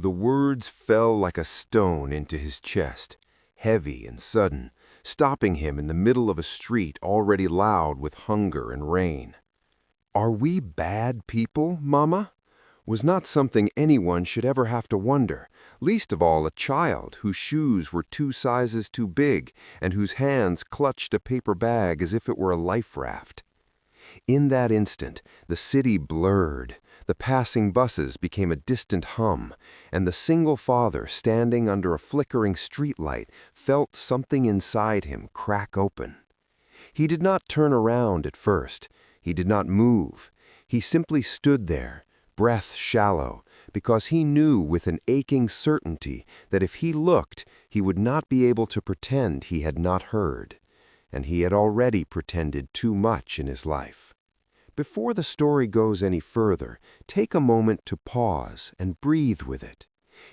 The words fell like a stone into his chest, heavy and sudden, stopping him in the middle of a street already loud with hunger and rain. Are we bad people, Mama? Was not something anyone should ever have to wonder, least of all a child whose shoes were 2 sizes too big and whose hands clutched a paper bag as if it were a life raft. In that instant, the city blurred, the passing buses became a distant hum, and the single father standing under a flickering streetlight felt something inside him crack open. He did not turn around at first. He did not move. He simply stood there, breath shallow, because he knew with an aching certainty that if he looked, he would not be able to pretend he had not heard. And he had already pretended too much in his life. Before the story goes any further, take a moment to pause and breathe with it.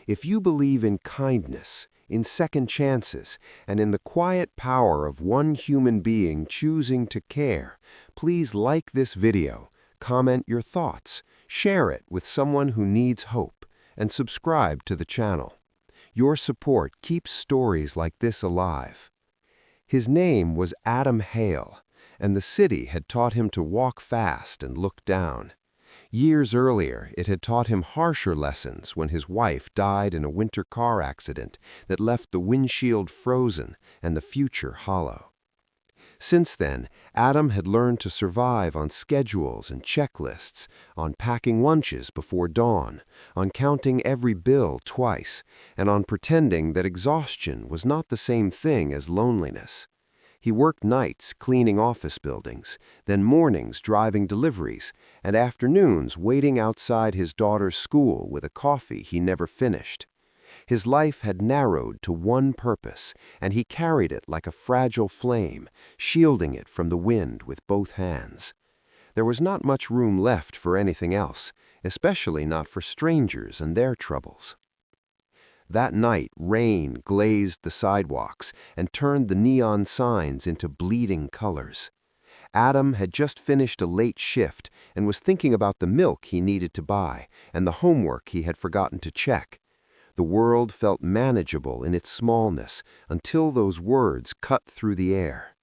If you believe in kindness, in second chances, and in the quiet power of one human being choosing to care, please like this video, comment your thoughts, share it with someone who needs hope, and subscribe to the channel. Your support keeps stories like this alive. His name was Adam Hale, and the city had taught him to walk fast and look down. Years earlier, it had taught him harsher lessons when his wife died in a winter car accident that left the windshield frozen and the future hollow. Since then, Adam had learned to survive on schedules and checklists, on packing lunches before dawn, on counting every bill twice, and on pretending that exhaustion was not the same thing as loneliness. He worked nights cleaning office buildings, then mornings driving deliveries, and afternoons waiting outside his daughter's school with a coffee he never finished. His life had narrowed to one purpose, and he carried it like a fragile flame, shielding it from the wind with both hands. There was not much room left for anything else, especially not for strangers and their troubles. That night, rain glazed the sidewalks and turned the neon signs into bleeding colors. Adam had just finished a late shift and was thinking about the milk he needed to buy and the homework he had forgotten to check. The world felt manageable in its smallness until those words cut through the air.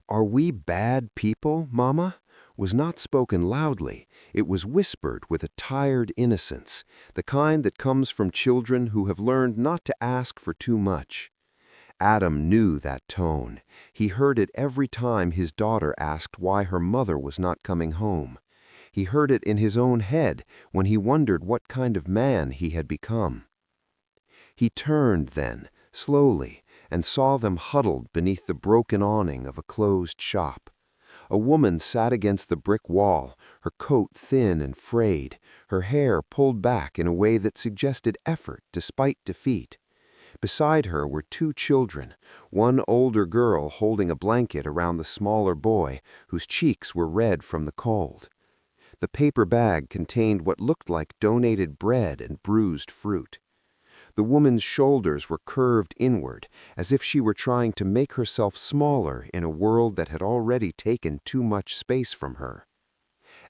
"Are we bad people, Mama?" was not spoken loudly. It was whispered with a tired innocence, the kind that comes from children who have learned not to ask for too much. Adam knew that tone. He heard it every time his daughter asked why her mother was not coming home. He heard it in his own head when he wondered what kind of man he had become. He turned then, slowly, and saw them huddled beneath the broken awning of a closed shop. A woman sat against the brick wall, her coat thin and frayed, her hair pulled back in a way that suggested effort despite defeat. Beside her were 2 children, one older girl holding a blanket around the smaller boy, whose cheeks were red from the cold. The paper bag contained what looked like donated bread and bruised fruit. The woman's shoulders were curved inward, as if she were trying to make herself smaller in a world that had already taken too much space from her.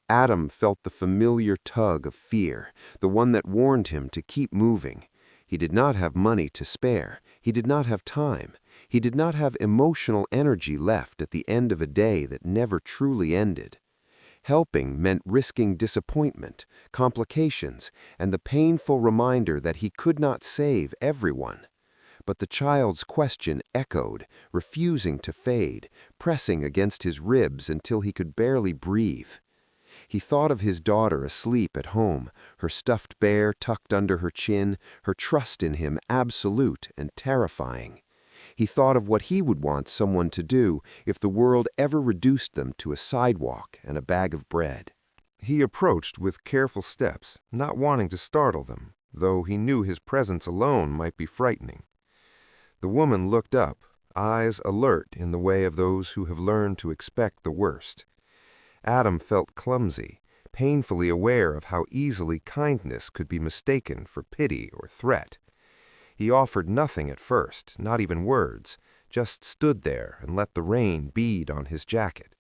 Adam felt the familiar tug of fear, the one that warned him to keep moving. He did not have money to spare. He did not have time. He did not have emotional energy left at the end of a day that never truly ended. Helping meant risking disappointment, complications, and the painful reminder that he could not save everyone. But the child's question echoed, refusing to fade, pressing against his ribs until he could barely breathe. He thought of his daughter asleep at home, her stuffed bear tucked under her chin, her trust in him absolute and terrifying. He thought of what he would want someone to do if the world ever reduced them to a sidewalk and a bag of bread. He approached with careful steps, not wanting to startle them, though he knew his presence alone might be frightening. The woman looked up, eyes alert in the way of those who have learned to expect the worst. Adam felt clumsy, painfully aware of how easily kindness could be mistaken for pity or threat. He offered nothing at first, not even words, just stood there and let the rain bead on his jacket.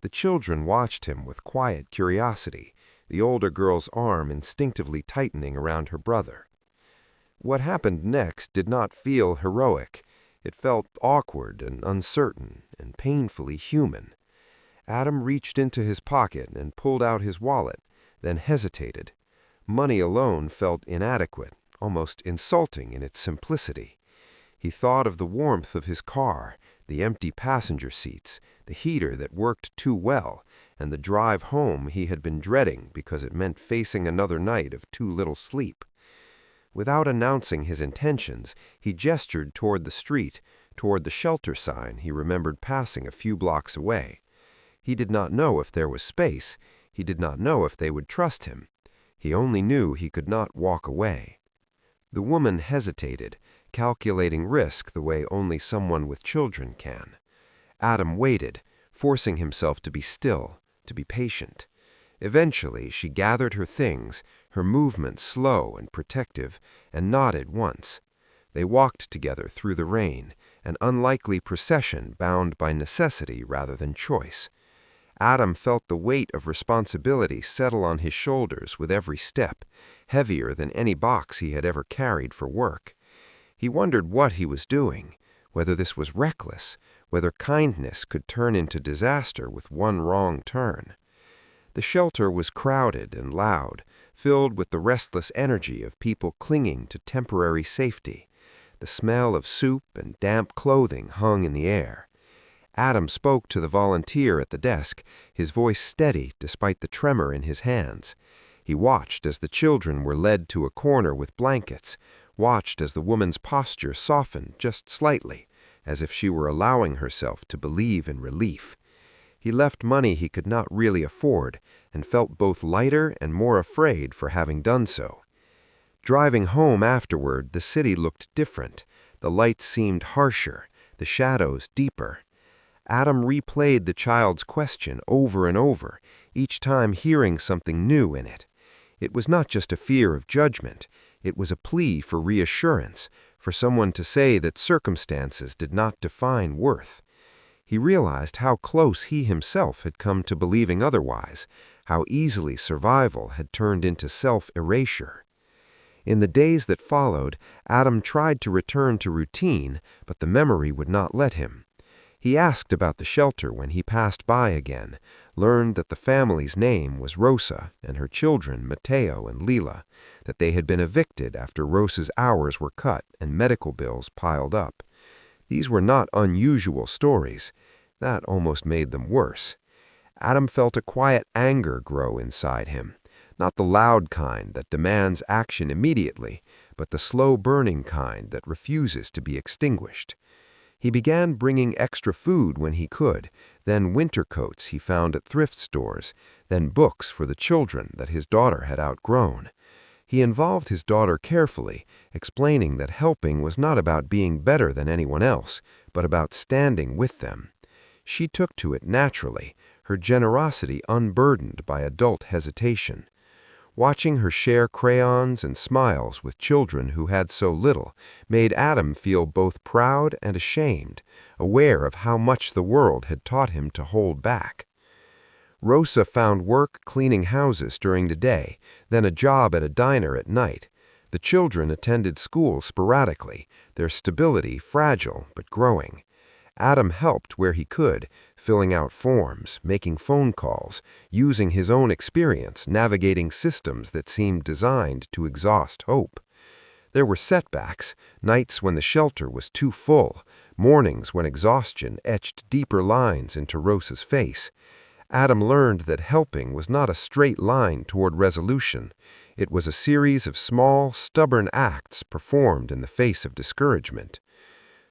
The children watched him with quiet curiosity, the older girl's arm instinctively tightening around her brother. What happened next did not feel heroic. It felt awkward and uncertain and painfully human. Adam reached into his pocket and pulled out his wallet, then hesitated. Money alone felt inadequate, almost insulting in its simplicity. He thought of the warmth of his car, the empty passenger seats, the heater that worked too well, and the drive home he had been dreading because it meant facing another night of too little sleep. Without announcing his intentions, he gestured toward the street, toward the shelter sign he remembered passing a few blocks away. He did not know if there was space. He did not know if they would trust him. He only knew he could not walk away. The woman hesitated, calculating risk the way only someone with children can. Adam waited, forcing himself to be still, to be patient. Eventually, she gathered her things, her movements slow and protective, and nodded once. They walked together through the rain, an unlikely procession bound by necessity rather than choice. Adam felt the weight of responsibility settle on his shoulders with every step, heavier than any box he had ever carried for work. He wondered what he was doing, whether this was reckless, whether kindness could turn into disaster with one wrong turn. The shelter was crowded and loud, filled with the restless energy of people clinging to temporary safety. The smell of soup and damp clothing hung in the air. Adam spoke to the volunteer at the desk, his voice steady despite the tremor in his hands. He watched as the children were led to a corner with blankets, watched as the woman's posture softened just slightly, as if she were allowing herself to believe in relief. He left money he could not really afford, and felt both lighter and more afraid for having done so. Driving home afterward, the city looked different. The lights seemed harsher, the shadows deeper. Adam replayed the child's question over and over, each time hearing something new in it. It was not just a fear of judgment. It was a plea for reassurance, for someone to say that circumstances did not define worth. He realized how close he himself had come to believing otherwise, how easily survival had turned into self-erasure. In the days that followed, Adam tried to return to routine, but the memory would not let him. He asked about the shelter when he passed by again, learned that the family's name was Rosa and her children Mateo and Lila, that they had been evicted after Rosa's hours were cut and medical bills piled up. These were not unusual stories. That almost made them worse. Adam felt a quiet anger grow inside him, not the loud kind that demands action immediately, but the slow-burning kind that refuses to be extinguished. He began bringing extra food when he could, then winter coats he found at thrift stores, then books for the children that his daughter had outgrown. He involved his daughter carefully, explaining that helping was not about being better than anyone else, but about standing with them. She took to it naturally, her generosity unburdened by adult hesitation. Watching her share crayons and smiles with children who had so little made Adam feel both proud and ashamed, aware of how much the world had taught him to hold back. Rosa found work cleaning houses during the day, then a job at a diner at night. The children attended school sporadically, their stability fragile but growing. Adam helped where he could, filling out forms, making phone calls, using his own experience navigating systems that seemed designed to exhaust hope. There were setbacks, nights when the shelter was too full, mornings when exhaustion etched deeper lines into Rosa's face. Adam learned that helping was not a straight line toward resolution. It was a series of small, stubborn acts performed in the face of discouragement.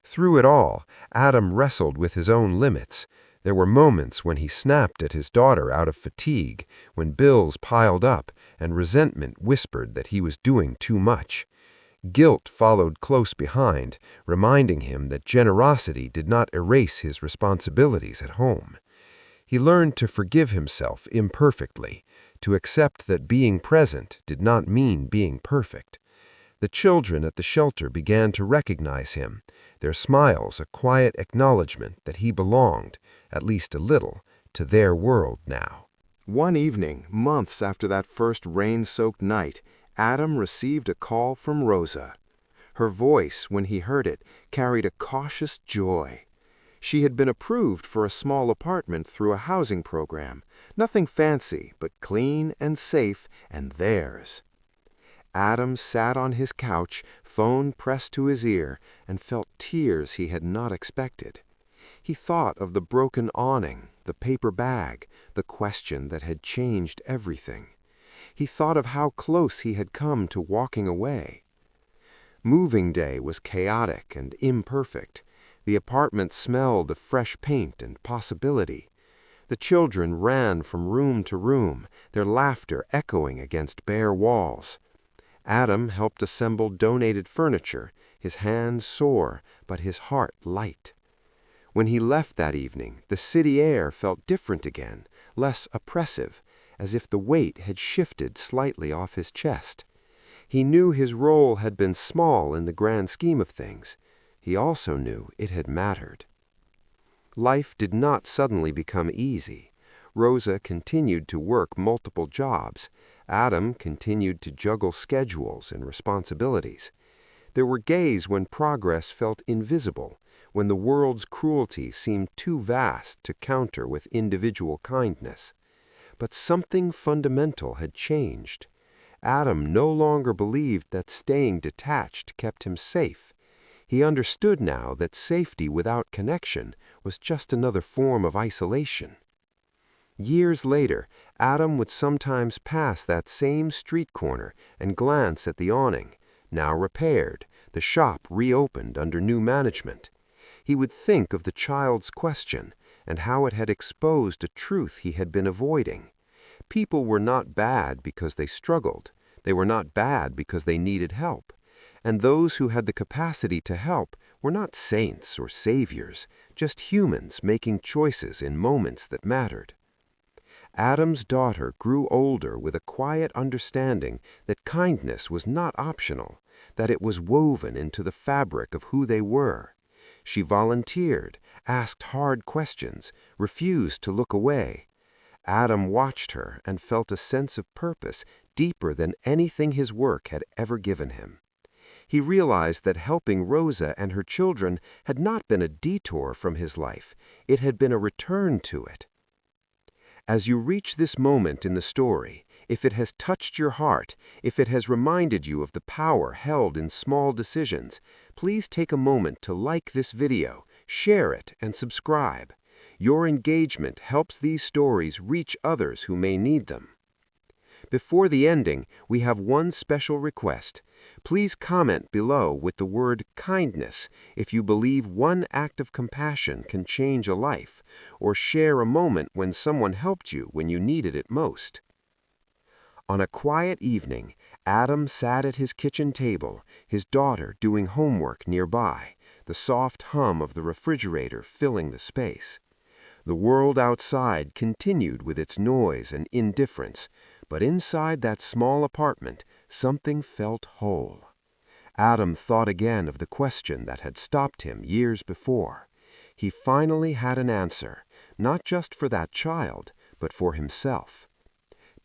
Through it all, Adam wrestled with his own limits. There were moments when he snapped at his daughter out of fatigue, when bills piled up and resentment whispered that he was doing too much. Guilt followed close behind, reminding him that generosity did not erase his responsibilities at home. He learned to forgive himself imperfectly, to accept that being present did not mean being perfect. The children at the shelter began to recognize him, their smiles a quiet acknowledgement that he belonged, at least a little, to their world now. One evening, months after that first rain-soaked night, Adam received a call from Rosa. Her voice, when he heard it, carried a cautious joy. She had been approved for a small apartment through a housing program. Nothing fancy, but clean and safe, and theirs. Adam sat on his couch, phone pressed to his ear, and felt tears he had not expected. He thought of the broken awning, the paper bag, the question that had changed everything. He thought of how close he had come to walking away. Moving day was chaotic and imperfect. The apartment smelled of fresh paint and possibility. The children ran from room to room, their laughter echoing against bare walls. Adam helped assemble donated furniture, his hands sore, but his heart light. When he left that evening, the city air felt different again, less oppressive, as if the weight had shifted slightly off his chest. He knew his role had been small in the grand scheme of things. He also knew it had mattered. Life did not suddenly become easy. Rosa continued to work multiple jobs. Adam continued to juggle schedules and responsibilities. There were days when progress felt invisible, when the world's cruelty seemed too vast to counter with individual kindness. But something fundamental had changed. Adam no longer believed that staying detached kept him safe. He understood now that safety without connection was just another form of isolation. Years later, Adam would sometimes pass that same street corner and glance at the awning, now repaired, the shop reopened under new management. He would think of the child's question and how it had exposed a truth he had been avoiding. People were not bad because they struggled. They were not bad because they needed help. And those who had the capacity to help were not saints or saviors, just humans making choices in moments that mattered. Adam's daughter grew older with a quiet understanding that kindness was not optional, that it was woven into the fabric of who they were. She volunteered, asked hard questions, refused to look away. Adam watched her and felt a sense of purpose deeper than anything his work had ever given him. He realized that helping Rosa and her children had not been a detour from his life. It had been a return to it. As you reach this moment in the story, if it has touched your heart, if it has reminded you of the power held in small decisions, please take a moment to like this video, share it, and subscribe. Your engagement helps these stories reach others who may need them. Before the ending, we have one special request. Please comment below with the word kindness if you believe one act of compassion can change a life, or share a moment when someone helped you when you needed it most. On a quiet evening, Adam sat at his kitchen table, his daughter doing homework nearby, the soft hum of the refrigerator filling the space. The world outside continued with its noise and indifference, but inside that small apartment, something felt whole. Adam thought again of the question that had stopped him years before. He finally had an answer, not just for that child, but for himself.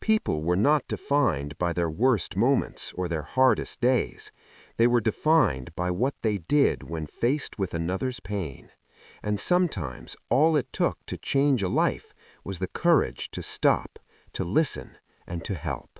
People were not defined by their worst moments or their hardest days. They were defined by what they did when faced with another's pain. And sometimes all it took to change a life was the courage to stop, to listen, and to help.